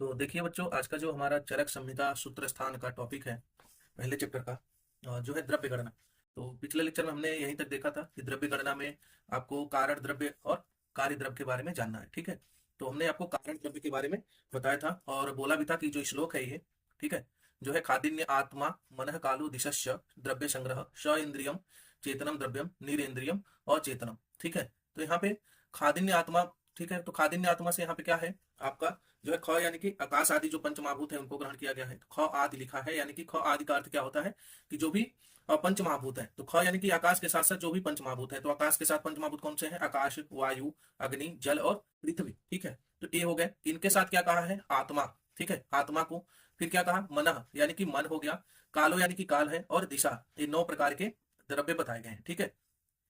तो देखिए बच्चों, आज का जो हमारा चरक संहिता सूत्र स्थान का टॉपिक है पहले चैप्टर का, जो है द्रव्य गणना। तो पिछले लेक्चर में हमने यहीं तक देखा था कि द्रव्य गणना में आपको कारण द्रव्य और कार्य द्रव्य के बारे में जानना है। ठीक है, तो हमने आपको कारण द्रव्य के बारे में बताया था और बोला भी था कि जो श्लोक है ये, ठीक है, जो है खादिन्य आत्मा मन कालो दिशस्य द्रव्य संग्रह स इंद्रियम चेतनम द्रव्यम निरेंद्रियम और चेतनम। ठीक है, तो यहाँ पे खादिन्य आत्मा, ठीक है, तो खादिन्य आत्मा से यहाँ पे क्या है आपका, जो है ख यानी कि आकाश आदि जो पंचमहाभूत है उनको ग्रहण किया गया है। तो ख आदि लिखा है, यानी कि ख आदि का अर्थ क्या होता है कि जो भी पंचमहाभूत है। तो ख यानी कि आकाश के साथ साथ जो भी पंचमहाभूत है। तो आकाश के साथ पंचमहाभूत कौन से हैं? आकाश, वायु, अग्नि, जल और पृथ्वी। ठीक है, तो ये हो गए। इनके साथ क्या कहा है? आत्मा। ठीक है, आत्मा को फिर क्या कहा? मनः यानी कि मन हो गया, कालो यानी कि काल है, और दिशा। ये 9 प्रकार के द्रव्य बताए गए हैं। ठीक है,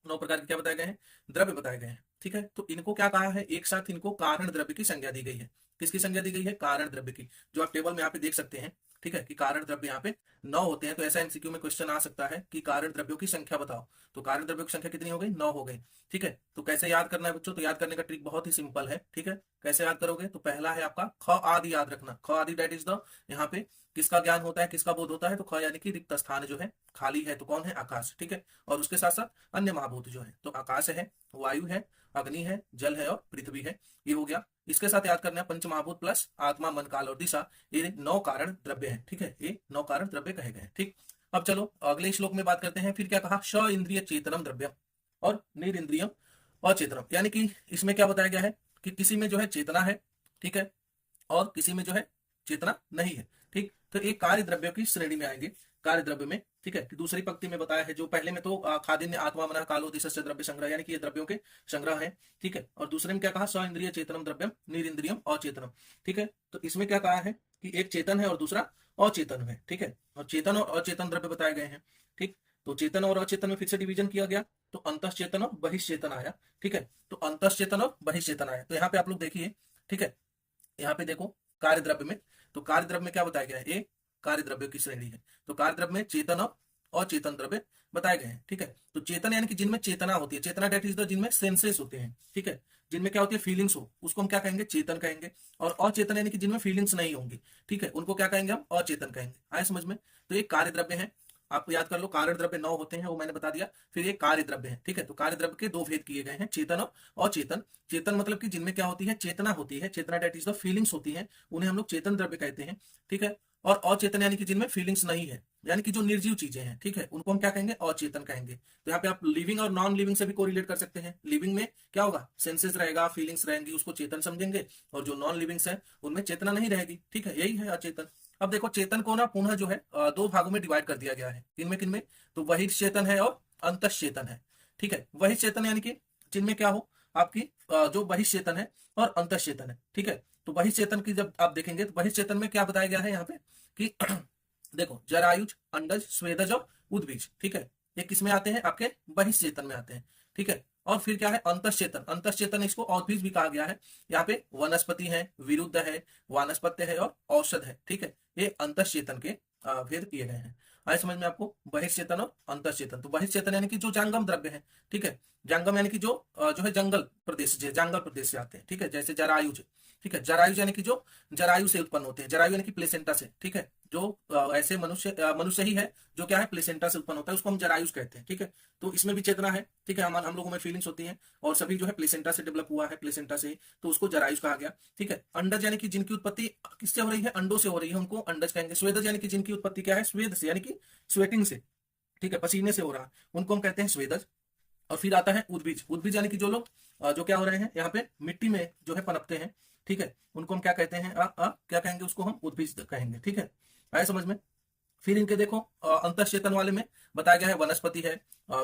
9 प्रकार के क्या बताए गए हैं? द्रव्य बताए गए हैं। ठीक है, तो इनको क्या कहा है? एक साथ इनको कारण द्रव्य की संज्ञा दी गई है। किसकी संज्ञा दी गई है? कारण द्रव्य की, जो आप टेबल में यहाँ पे देख सकते हैं। ठीक है, कि कारण द्रव्य यहाँ पे 9 होते हैं। तो ऐसा एमसीक्यू में क्वेश्चन आ सकता है कि कारण द्रव्यों की संख्या बताओ। तो कारण द्रव्यों की संख्या कितनी हो गई? 9 हो गई। ठीक है, तो कैसे याद करना है बच्चों? तो याद करने का ट्रिक बहुत ही सिंपल है। ठीक है, कैसे याद करोगे? तो पहला है आपका ख आदि याद रखना। ख आदि दैट इज द, यहाँ पे किसका ज्ञान होता है, किसका बोध होता है? तो ख यानी कि रिक्त स्थान जो है, खाली है, तो कौन है? आकाश। ठीक है, और उसके साथ साथ अन्य महाभूत जो है, तो आकाश है, वायु है, अग्नि है, जल है और पृथ्वी है। ये हो गया। इसके साथ याद करना है पंच महाभूत प्लस आत्मा मन काल और दिशा, ये 9 कारण द्रव्य हैं। ठीक है, ये 9 कारण द्रव्य कहे गए हैं। ठीक, अब चलो अगले श्लोक में बात करते हैं। फिर क्या कहा? श इंद्रिय चेतनम द्रव्यम और निरिंद्रियम अचेतनम। यानी कि इसमें क्या बताया गया है कि किसी में जो है चेतना है, ठीक है, और किसी में जो है चेतना नहीं है। ठीक, तो एक कार्य द्रव्यों की श्रेणी में आएंगे, कार्य द्रव्य में। ठीक है, कि दूसरी पंक्ति में बताया है। जो पहले में तो खादिन्य आत्मा मन कालो दिशस्य द्रव्य संग्रह, यानी कि ये द्रव्यों के संग्रह है। ठीक है, और दूसरे में क्या कहा? स्व इंद्रिय चेतनम द्रव्यम निरिंद्रियम अचेतनम। ठीक है, तो इसमें क्या कहा है कि एक चेतन है और दूसरा अचेतन है। ठीक है, और चेतन और अचेतन द्रव्य बताए गए हैं। ठीक, तो चेतन और अचेतन में फिर से डिवीजन किया गया, तो अंतश्चेतन और बहिश्चेतन आया। ठीक है, तो अंतश्चेतन और बहिश्चेतन आया। तो यहाँ पे आप लोग देखिए, ठीक है, यहाँ पे देखो कार्य द्रव्य में, तो कार्य द्रव्य में क्या बताया गया है? ये कार्य द्रव्य की श्रेणी है। तो कार्य द्रव्य में चेतन और अचेतन द्रव्य बताए गए हैं। ठीक है, तो चेतन यानी कि जिनमें चेतना होती है, चेतना डेट इज द, जिनमें सेंसेस होते हैं। ठीक है, जिनमें क्या होती है? फीलिंग्स हो, उसको हम क्या कहेंगे? चेतन कहेंगे। और अचेतन यानी कि जिनमें फीलिंग्स नहीं होंगी, ठीक है, उनको क्या कहेंगे? हम अचेतन कहेंगे। आए समझ में? तो ये कार्य द्रव्य है। आपको याद कर लो, कारण द्रव्य 9 होते हैं, वो मैंने बता दिया। फिर ये कार्य द्रव्य है। ठीक है, तो कार्य द्रव्य के 2 भेद किए गए हैं, चेतन और अचेतन। चेतन मतलब कि जिनमें क्या होती है? चेतना होती है, चेतना डेट इज द फीलिंग्स होती है, उन्हें हम लोग चेतन द्रव्य कहते हैं। ठीक है, और अचेतन यानी कि जिनमें फीलिंग्स नहीं है, यानी कि जो निर्जीव चीजें हैं, ठीक है, उनको हम क्या कहेंगे? अचेतन कहेंगे। तो यहाँ पे आप लिविंग और नॉन लिविंग से भी कोरिलेट कर सकते हैं। लिविंग में क्या होगा? सेंसेस रहेगा, फीलिंग्स रहेंगी, उसको चेतन समझेंगे। और जो नॉन लिविंग्स है उनमें चेतना नहीं रहेगी। ठीक है, यही है अचेतन। अब देखो, चेतन को ना पुनः जो है 2 भागों में डिवाइड कर दिया गया है। किनमें किनमें? तो बहिर्चेतन है और अंतश्चेतन है। ठीक है, बहिर्चेतन यानी कि जिनमें क्या हो आपकी, जो बहिश्चेतन है और अंतश्चेतन है। ठीक है, तो बहिश्चेतन की जब आप देखेंगे तो बहिश्चेतन में क्या बताया गया है यहाँ पे कि देखो, जरायुज, अंडज, स्वेदज और उद्भिज। ठीक है, ये किसमें आते हैं? आपके बहिश्चेतन में आते हैं। ठीक है, और फिर क्या है? अंतश्चेतन। अंतश्चेतन इसको औद्भिज भी कहा गया है। यहाँ पे वनस्पति है, विरुद्ध है, वानस्पत्य है और औषध है। ठीक है, ये अंतश्चेतन के भेद किए गए हैं। आए समझ में आपको? बहिश्चेतन और अंतश्चेतन। तो बहिश्चेतन यानी कि जो जांगम द्रव्य है। ठीक है, जांगम यानी कि जो है जंगल प्रदेश, जंगल प्रदेश से आते हैं। ठीक है, जैसे जरायुज। ठीक है, जरायुज यानी कि जो जरायु से उत्पन्न होते हैं, जरायु यानी कि प्लेसेंटा से। ठीक है, जो ऐसे मनुष्य ही है जो क्या है? प्लेसेंटा से उत्पन्न होता है, उसको हम जरायुज कहते हैं। ठीक है, तो इसमें भी चेतना है। ठीक है, हम लोगों में फीलिंग्स होती हैं, और सभी जो है प्लेसेंटा से डेवलप हुआ है, प्लेसेंटा से, तो उसको जरायुज कहा गया। ठीक है, अंडज यानी कि जिनकी उत्पत्ति किससे हो रही है? अंडों से हो रही है, उनको अंडज कहेंगे। स्वेदज यानी कि जिनकी उत्पत्ति क्या है? स्वेद से, यानी कि स्वेटिंग से, ठीक है, पसीने से हो रहा है, उनको हम कहते हैं स्वेदज। और फिर आता है उद्भिज। उद्भिज यानी कि जो लोग जो क्या हो रहे हैं यहाँ पे मिट्टी में जो है पनपते हैं। ठीक है, उनको हम क्या कहते हैं? क्या कहेंगे? उसको हम उद्भिज कहेंगे। ठीक है, आया समझ में? फिर इनके देखो, अंतःचेतन वाले में बताया गया है वनस्पति है,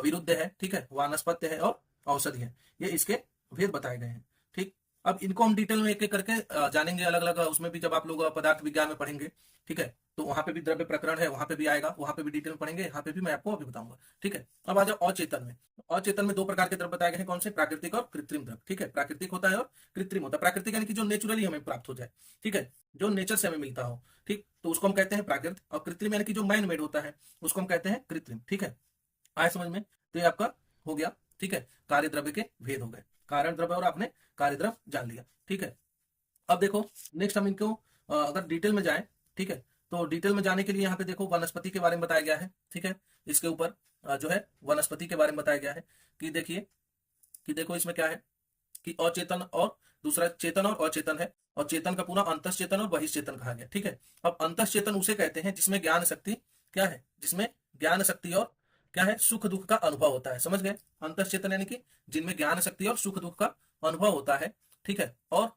विरुद्ध है, ठीक है, वानस्पत्य है और औषधि है। ये इसके भेद बताए गए हैं। ठीक, अब इनको हम डिटेल में एक एक करके जानेंगे, अलग अलग। उसमें भी जब आप लोग पदार्थ विज्ञान में पढ़ेंगे, ठीक है, तो वहां पे भी द्रव्य प्रकरण है, वहां पे भी आएगा, वहां पे भी डिटेल में पढ़ेंगे, यहाँ पे भी मैं आपको अभी बताऊंगा। ठीक है, अब आ जाओ अचेतन में। अचेतन में 2 प्रकार के द्रव्य बताए गए हैं। कौन से? प्राकृतिक और कृत्रिम द्रव्य। ठीक है, प्राकृतिक होता है और कृत्रिम होता है। प्राकृतिक यानी कि जो नेचुरली हमें प्राप्त हो जाए, ठीक है, जो नेचर से हमें मिलता हो। ठीक, तो उसको हम कहते हैं प्राकृत। और कृत्रिम यानी कि जो मैन मेड होता है, उसको हम कहते हैं कृत्रिम। ठीक है, आया समझ में? तो ये आपका हो गया। ठीक है, कार्य द्रव्य के भेद हो गए, कारण द्रव्य और आपने कार्य द्रव्य जान लिया। ठीक है, अब देखो नेक्स्ट हम इनको अगर डिटेल में जाए, ठीक है, तो डिटेल में जाने के लिए यहाँ पे देखो वनस्पति के बारे में बताया गया है, ठीक है। इसके ऊपर जो है वनस्पति के बारे में बताया गया है कि देखिए कि देखो इसमें क्या है कि अचेतन और दूसरा चेतन और अचेतन है, और चेतन का पूरा अंतश्चेतन और बहिश्चेतन कहा गया, ठीक है। अब अंतश्चेतन उसे कहते हैं जिसमें ज्ञान शक्ति क्या है, जिसमें ज्ञान शक्ति और क्या है, सुख दुख का अनुभव होता है, समझ गए। अंतश्चेतन यानी कि जिनमें ज्ञान शक्ति और सुख दुख का अनुभव होता है, ठीक है, और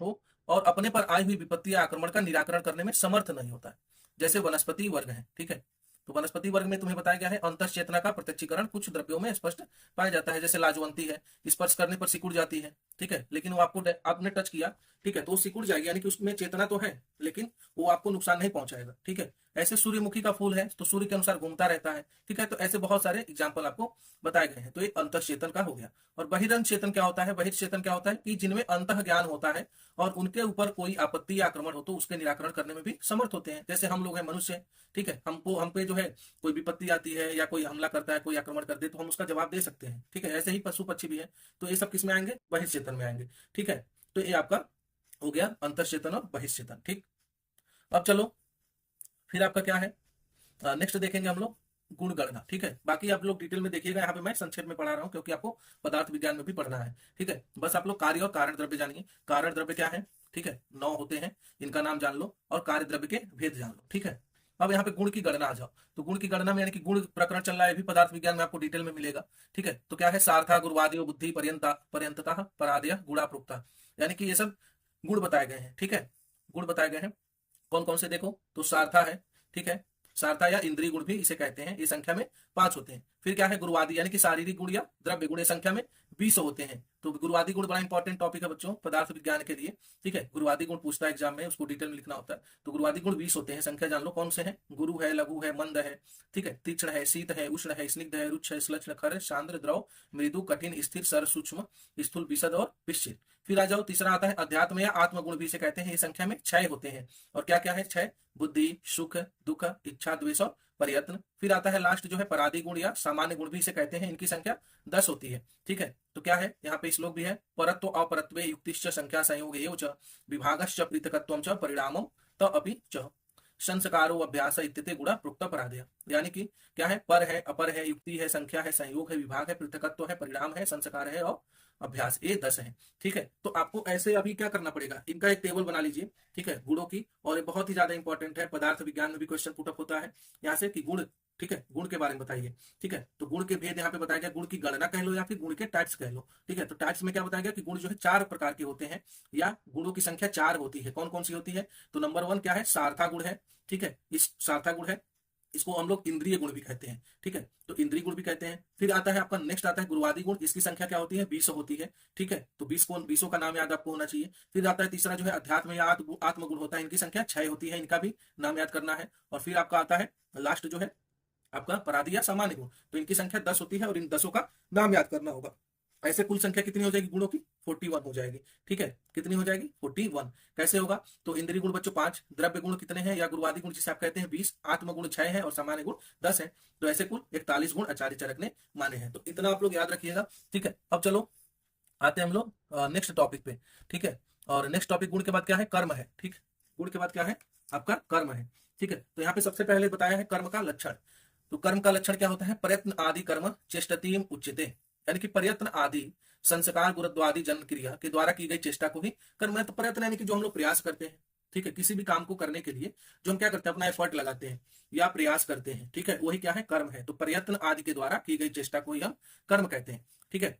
हो और अपने पर आई हुई विपत्ति या आक्रमण का निराकरण करने में समर्थ नहीं होता है, जैसे वनस्पति वर्ग है, ठीक है। तो वनस्पति वर्ग में तुम्हें बताया गया है अंतश्चेतना का प्रत्यक्षीकरण कुछ द्रव्यों में स्पष्ट पाया जाता है, जैसे लाजवंती है, स्पर्श करने पर सिकुड़ जाती है, ठीक है, लेकिन वो आपको आपने टच किया, ठीक है, तो वो सिकुड़ जाएगी, यानी कि उसमें चेतना तो है लेकिन वो आपको नुकसान नहीं पहुंचाएगा, ठीक है। ऐसे सूर्यमुखी का फूल है तो सूर्य के अनुसार घूमता रहता है, ठीक है। तो ऐसे बहुत सारे एग्जाम्पल आपको बताए गए हैं। तो ये अंतश्चेतन का हो गया। और बहिरंगचेतन क्या होता है, बहिर्चेतन क्या होता है कि जिनमें अंतः ज्ञान होता है और उनके ऊपर कोई आपत्ति या आक्रमण हो तो उसके निराकरण करने में भी समर्थ होते हैं, जैसे हम लोग हैं मनुष्य, ठीक है, हमको हम पे जो है कोई विपत्ति आती है या कोई हमला करता है, कोई आक्रमण कर दे तो हम उसका जवाब दे सकते हैं, ठीक है। ऐसे ही पशु पक्षी भी है, तो ये सब किसमें आएंगे, बहिर्चेतन में आएंगे, ठीक है। तो ये आपका हो गया अंतश्चेतन और बहिर्चेतन, ठीक। अब चलो फिर आपका क्या है, नेक्स्ट देखेंगे हम लोग गुण गणना, ठीक है। बाकी आप लोग डिटेल में देखिएगा, यहाँ पे मैं संक्षेप में पढ़ा रहा हूँ क्योंकि आपको पदार्थ विज्ञान में भी पढ़ना है, ठीक है। बस आप लोग कार्य और कारण द्रव्य जानिए। कारण द्रव्य क्या है, ठीक है, 9 होते हैं, इनका नाम जान लो, और कार्य द्रव्य के भेद जान लो, ठीक है। अब यहाँ पे गुण की गणना आ जाओ। तो गुण की गणना में यानी कि गुण प्रकरण चल रहा है, भी पदार्थ विज्ञान में आपको डिटेल में मिलेगा, ठीक है। तो क्या है, सार्था गुरुवादियो बुद्धि पर्यंता पर्यंतता परादय गुणा प्रोक्ता, यानी कि ये सब गुण बताए गए हैं, ठीक है। गुण बताए गए हैं कौन कौन से, देखो तो सार्था है, ठीक है, सार्था या इंद्रिय गुण भी इसे कहते हैं, ये संख्या में 5 होते हैं। फिर क्या है, गुरुवादी यानी कि शारीरिक गुण या द्रव्य गुण, ये संख्या में 20 होते हैं। तो गुरुवादी गुण बड़ा इंपॉर्टेंट टॉपिक है बच्चों पदार्थ विज्ञान के लिए, ठीक है। गुरुवादी गुण पूछता है एग्जाम में, उसको डिटेल में लिखना होता है। तो गुरुवादी गुण 20 होते हैं, संख्या जान लो कौन से हैं, गुरु है, लघु है, मंद है, ठीक है, तीक्ष्ण है, शीत है, उष्ण है, स्निग्ध है, रुक्ष है, श्लक्ष्ण, खर, शांद्र, द्रव, मृदु, कठिन, स्थिर, सर, सूक्ष्म, स्थूल, विशद और पिश्चित। फिर आ जाओ, तीसरा आता है अध्यात्म या आत्मगुण भी इसे कहते हैं, ये संख्या में 6 होते हैं। और क्या क्या है 6, बुद्धि, सुख, दुख, इच्छा, द्वेष और प्रयत्न। फिर आता है लास्ट जो है परादी गुण या सामान्य गुण भी इसे कहते हैं, इनकी संख्या 10 होती है, ठीक है। तो क्या है, यहाँ पे श्लोक भी है, परत्व अपरत्वे युक्तिश्च संख्या संयोग एव च विभागश्च पृथकत्वं च परिणामं त अपि च संस्कारो अभ्यास इत्यते गुणा प्रोक्त परादय, यानी कि क्या है, पर है, अपर है, युक्ति है, संख्या है, संयोग है, विभाग है, पृथकत्व है, परिणाम है, संस्कार है और अभ्यास, ये 10 है, ठीक है। तो आपको ऐसे अभी क्या करना पड़ेगा, इनका एक टेबल बना लीजिए, ठीक है, गुणों की। और ये बहुत ही ज्यादा इंपॉर्टेंट है, पदार्थ विज्ञान में भी क्वेश्चन पुटअप होता है यहाँ से कि गुण, ठीक है, गुण के बारे में बताइए, ठीक है। तो गुण के भेद यहाँ पे बताया गया, गुण की गणना कह लो या फिर गुण के टाइप्स कह लो, ठीक है। तो टाइप्स में क्या बताया गया कि गुण जो है 4 प्रकार के होते हैं, या गुणों की संख्या 4 होती है। कौन कौन सी होती है, तो नंबर 1 क्या है, सार्था गुण है, ठीक है, इस सार्था गुण है, इसको हम लोग इंद्रिय गुण भी कहते हैं, ठीक है, तो इंद्रिय गुण भी कहते हैं। फिर आता है आपका नेक्स्ट आता है गुरुवादी गुण, इसकी संख्या क्या होती है, 20 होती है, ठीक है। तो 20 का नाम याद आपको होना चाहिए। फिर आता है तीसरा जो है अध्यात्म या आत्मगुण होता है, इनकी संख्या 6 होती है, इनका भी नाम याद करना है। और फिर आपका आता है लास्ट जो है आपका परादी या सामान्य गुण, तो इनकी संख्या 10 होती है और इन 10 का नाम याद करना होगा। ऐसे कुल संख्या कितनी हो जाएगी गुणों की, 41 हो जाएगी, ठीक है। कितनी हो जाएगी, 41। कैसे होगा, तो इंद्रिय गुण बच्चों 5, द्रव्य गुण कितने हैं या गुरुवादी गुण जिसे आप कहते हैं 20, आत्मगुण 6 है और सामान्य गुण 10 है। तो ऐसे कुल 41 गुण आचार्य चरक ने माने हैं। तो इतना आप लोग याद रखिएगा, ठीक है। अब चलो आते हैं हम लोग नेक्स्ट टॉपिक पे, ठीक है। और नेक्स्ट टॉपिक गुण के बाद क्या है, कर्म है, ठीक। गुण के बाद क्या है, आपका कर्म है, ठीक है। तो यहाँ पे सबसे पहले बताया है कर्म का लक्षण। तो कर्म का लक्षण क्या होता है, प्रयत्न आदि कर्म चेष्टतीम उच्यते, यानी कि प्रयत्न आदि संस्कार गुरुत्वादि जन्म क्रिया के द्वारा की गई चेष्टा को ही कर्म है। तो प्रयत्न यानी कि जो हम लोग प्रयास करते हैं, ठीक है, किसी भी काम को करने के लिए जो हम क्या करते हैं, अपना एफर्ट लगाते हैं या प्रयास करते हैं, ठीक है, वही क्या है, कर्म है। तो प्रयत्न आदि के द्वारा की गई चेष्टा को ही हम कर्म कहते हैं, ठीक है।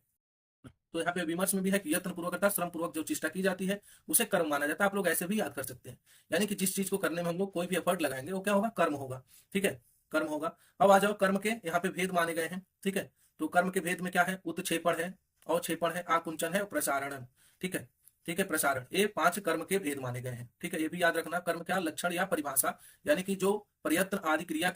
तो यहाँ पे विमर्श में भी है कि यत्न पूर्वक अर्थात श्रम पूर्वक जो चेष्टा की जाती है उसे कर्म माना जाता है। आप लोग ऐसे भी याद कर सकते हैं, यानी कि जिस चीज को करने में हम लोग कोई भी एफर्ट लगाएंगे वो क्या होगा, कर्म होगा, ठीक है, कर्म होगा। अब आ जाओ कर्म के यहाँ पे भेद माने गए हैं, ठीक है। तो कर्म के भेद में क्या है, उत्क्षेपण है, अवक्षेपण है, आकुंचन है और प्रसारण, ठीक है, ठीक है, प्रसारण, ये 5 कर्म के भेद माने गए हैं, ठीक है। ये भी याद रखना, कर्म क्या लक्षण या परिभाषा, यानी कि जो प्रयत्न आदि क्रिया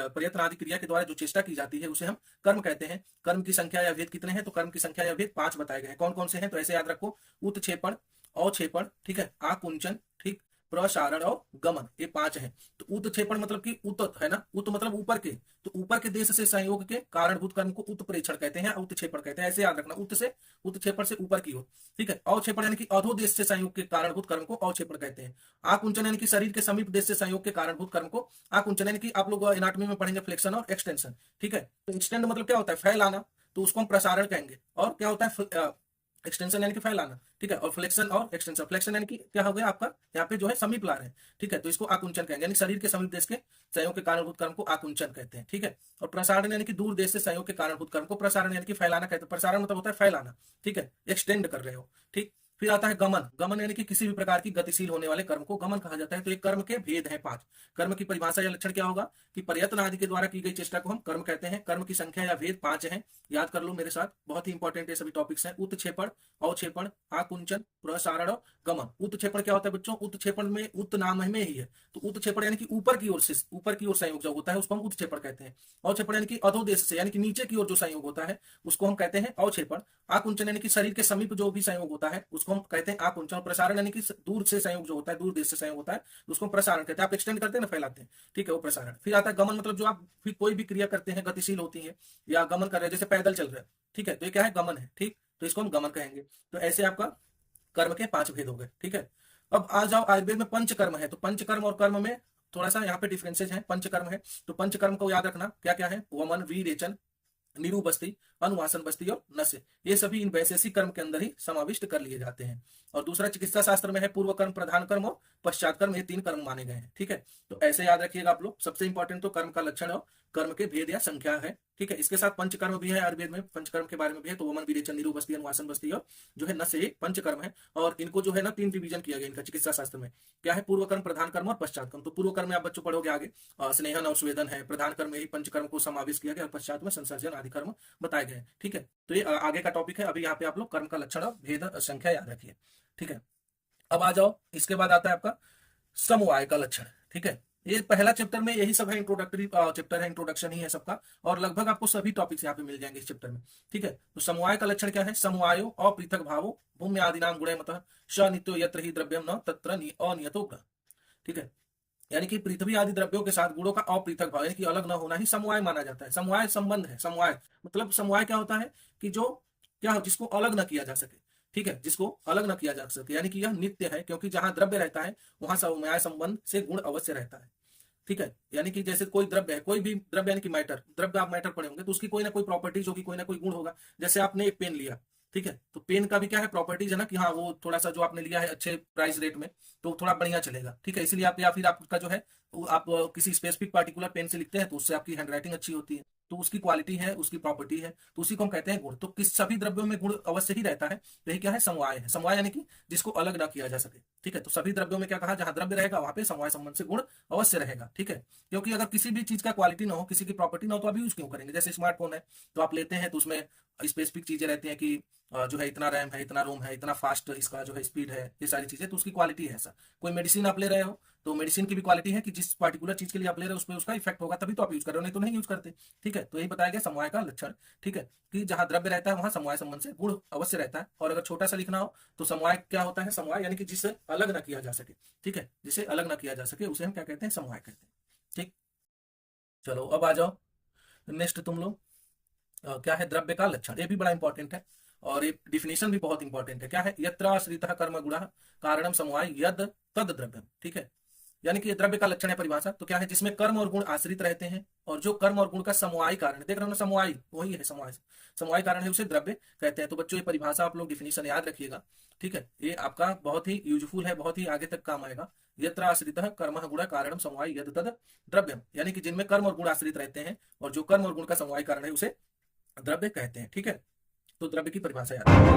प्रयत्न आदि क्रिया के द्वारा जो चेष्टा की जाती है उसे हम कर्म कहते हैं। कर्म की संख्या या भेद कितने हैं, तो कर्म की संख्या या भेद 5 बताए गए हैं। कौन कौन से हैं, तो ऐसे याद रखो, उत्क्षेपण, अवक्षेपण, ठीक है, आकुंचन, ठीक, प्रसारण और गमन, ये 5 हैं। तो उत्क्षेपण मतलब कि उत है ना, उत मतलब ऊपर के, तो ऊपर के देश से संयोग के कारणभूत कर्म को उत्प्रेक्षण कहते हैं, उत्क्षेपण कहते हैं, ऐसे याद रखना, उत से उत्क्षेपण से ऊपर की ओर, ठीक है। अवक्षेपण यानी कि अधोदेश से संयोग के कारणभूत कर्म को अवक्षेपण कहते हैं। आकुंचन यानी कि शरीर के समीप देश से संयोग के कारणभूत कर्म को आकुंचन, यानी कि आप लोग एनाटॉमी में पढ़ेंगे फ्लेक्शन और एक्सटेंशन, ठीक है। तो एक्सटेंड मतलब क्या होता है, फैलाना, तो उसको हम प्रसारण कहेंगे। और क्या होता है एक्सटेंशन यानी कि फैलाना, ठीक है। और फ्लेक्शन और एक्सटेंशन, फ्लेक्शन यानी कि क्या हो गया आपका यहाँ पे जो है समीप ला रहे हैं, ठीक है, तो इसको आकुंचन कहेंगे, यानी शरीर के समीप देश के संयोग के कारणभूत कर्म को आकुंचन कहते हैं, ठीक है। और प्रसारण यानी कि दूर देश से संयोग के कारणभूत कर्म को प्रसारण यानी कि फैलाना कहते हैं। प्रसारण मतलब होता है फैलाना, ठीक है, एक्सटेंड कर रहे हो, ठीक। फिर आता है गमन, गमन यानी कि किसी भी प्रकार की गतिशील होने वाले कर्म को गमन कहा जाता है। तो ये कर्म के भेद हैं 5। कर्म की परिभाषा या लक्षण क्या होगा कि प्रयत्न आदि के द्वारा की गई चेष्टा को हम कर्म कहते हैं। कर्म की संख्या या भेद 5 हैं, याद कर लो मेरे साथ, बहुत ही इंपॉर्टेंट ये सभी टॉपिक्स हैं। उत्क्षेपण, अवक्षेपण, आकुंचन, प्रसारण और गमन। उत्क्षेपण क्या होता है बच्चों, उत्क्षेपण में उत नाम में ही है, तो उत्क्षेपण यानी कि ऊपर की ओर से, ऊपर की ओर संयोग जो होता है उसको हम उत्क्षेपण कहते हैं। अवक्षेपण यानी कि अधोदेश से यानी कि नीचे की ओर जो संयोग होता है उसको हम कहते हैं अवक्षेपण। आकुंचन यानी कि शरीर के समीप जो भी संयोग होता है उसको हम कहते हैं आकुंचन। प्रसारण यानी कि दूर से संयोग जो होता है, दूर देश से संयोग होता है, उसको हम प्रसारण कहते हैं। आप एक्सटेंड करते हैं ना, फैलाते हैं, ठीक है, वो प्रसारण। फिर आता है गमन, मतलब जो आप फिर कोई भी क्रिया करते हैं गतिशील होती है या गमन कर रहे हैं, जैसे पैदल चल रहे हैं, ठीक है, तो ये क्या है, गमन है, ठीक, तो इसको हम गमन कहेंगे। तो ऐसे आपका कर्म के 5 भेद हो गए, ठीक है। अब आ जाओ आयुर्वेद में पंचकर्म है, तो पंचकर्म और कर्म में थोड़ा सा यहाँ पे डिफरेंसेज है। पंचकर्म है तो पंचकर्म को याद रखना क्या क्या है, वमन, वीरेचन, निरूबस्ती, अनुवासन बस्ती और नस्य, ये सभी इन वैशेषिक कर्म के अंदर ही समाविष्ट कर लिए जाते हैं। और दूसरा चिकित्सा शास्त्र में है पूर्व कर्म, प्रधान कर्म और पश्चात कर्म, ये 3 कर्म माने गए हैं, ठीक है। तो ऐसे याद रखिएगा आप लोग। सबसे इंपॉर्टेंट तो कर्म का लक्षण और कर्म के भेद या संख्या है, ठीक है। इसके साथ पंचकर्म भी है, आयुर्वेद में पंचकर्म के बारे में भी है, तो वमन, विरेचन, निरूबस्ती, अनुवासन बस्ती और जो है नस्य, ये पंचकर्म है। और इनको जो है ना 3 डिवीजन किया गया इनका चिकित्सा शास्त्र में, क्या है, पूर्व कर्म, प्रधान कर्म और पश्चात कर्म। तो पूर्व कर्म में आप बच्चों पढ़ोगे आगे स्नेहन और स्वेदन है, प्रधान कर्म में ही पंचकर्म को समावेश किया गया और पश्चात में संसर्जन आदि कर्म बताए गए, ठीक है। तो ये आगे का टॉपिक है। अभी यहाँ पे आप लोग कर्म का लक्षण और भेद संख्या याद रखिए, ठीक है। अब आ जाओ, इसके बाद आता है आपका समवाय का लक्षण, ठीक है। ये पहला चैप्टर में यही सब है, इंट्रोडक्टरी चैप्टर है, इंट्रोडक्शन ही है सबका, और लगभग आपको सभी टॉपिक्स यहाँ पे मिल जाएंगे इस चैप्टर में, ठीक है। तो समवाय का लक्षण क्या है, समवायो अपृथक भावो भूम्य आदि नाम गुण मत स नित्यो यत्र ही द्रव्यम न तत्र अनियतो ग्रह, ठीक है। यानी कि पृथ्वी आदि द्रव्यों के साथ गुणों का अपृथक भाव यानी कि अलग न होना ही समवाय माना जाता है। समवाय संबंध है, समवाय मतलब समवाय क्या होता है कि जो क्या हो, जिसको अलग न किया जा सके, ठीक है, जिसको अलग न किया जा सके, यानी कि यह नित्य है, क्योंकि जहां द्रव्य रहता है वहां समवाय संबंध से गुण अवश्य रहता है, ठीक है। यानी कि जैसे कोई द्रव्य है, कोई भी द्रव्य यानी कि मैटर, द्रव्य आप मैटर पढ़े होंगे, तो उसकी कोई ना कोई प्रॉपर्टीज होगी, कोई ना कोई गुण होगा। जैसे आपने एक पेन लिया, ठीक है, तो पेन का भी क्या है, प्रॉपर्टीज है ना, कि हाँ वो थोड़ा सा जो आपने लिया है अच्छे प्राइस रेट में, तो थोड़ा बढ़िया चलेगा, ठीक है। इसलिए आप, या फिर आपका जो है आप किसी स्पेसिफिक पार्टिकुलर पेन से लिखते हैं तो उससे आपकी हैंडराइटिंग अच्छी होती है, तो उसकी क्वालिटी है, उसकी प्रॉपर्टी है, तो उसी को हम कहते हैं गुण। तो किस सभी द्रव्यों में गुण अवश्य ही रहता है, यही क्या है, समवाय है। समवाय यानी कि जिसको अलग ना किया जा सके, ठीक है। तो सभी द्रव्यों में क्या कहा, जहां द्रव्य रहेगा वहां पे समवाय संबंध से गुण अवश्य रहेगा, ठीक है। क्योंकि अगर किसी भी चीज का क्वालिटी ना हो, किसी की प्रॉपर्टी ना हो, तो आप यूज क्यों करेंगे। जैसे स्मार्टफोन है, तो आप लेते हैं तो उसमें स्पेसिफिक चीजें रहती हैं कि जो है इतना रैम है, इतना रोम है, इतना फास्ट इसका जो है स्पीड है, ये सारी चीजें, तो उसकी क्वालिटी है ऐसा। कोई मेडिसिन आप ले रहे हो तो मेडिसिन की भी क्वालिटी है कि जिस पार्टिकुलर चीज के लिए आप ले रहे हो उस पर उसका इफेक्ट होगा, तभी तो आप यूज कर रहे हो, नहीं तो नहीं यूज करते, ठीक है। तो यही बताया गया समवाय का लक्षण, ठीक है, कि जहां द्रव्य रहता है वहां समवाय संबंध से गुण अवश्य रहता है। और अगर छोटा सा लिखना हो तो समवाय क्या होता है, समवाय यानी कि जिससे अलग ना किया जा सके, ठीक है, जिसे अलग ना किया जा सके उसे हम क्या कहते हैं, समवाय कहते हैं, ठीक। चलो अब आ जाओ नेक्स्ट तुम लोग, क्या है, द्रव्य का लक्षण, ये भी बड़ा इंपॉर्टेंट है। और ये डिफिनेशन भी बहुत इंपॉर्टेंट है, क्या है, यत्र आश्रितः कर्म गुण कारणम समवाय यद तद द्रव्यम, ठीक है। यानी कि ये द्रव्य का लक्षण है परिभाषा, तो क्या है, जिसमें कर्म और गुण आश्रित रहते हैं और जो कर्म और गुण का समवाय कारण है, देख रहे हो ना, समवाय वही है, समवाय समवाय कारण है, उसे द्रव्य कहते हैं। तो बच्चों ये परिभाषा आप लोग डिफिनेशन याद रखिएगा, ठीक है, ये आपका बहुत ही यूजफुल है, बहुत ही आगे तक काम आएगा। यत्र आश्रितः कर्म गुण कारणम समवाय यद तद द्रव्यम, यानी कि जिनमें कर्म और गुण आश्रित रहते हैं और जो कर्म और गुण का समवाय कारण है उसे द्रव्य कहते हैं, ठीक है। तो द्रव्य की परिभाषा याद रखिए।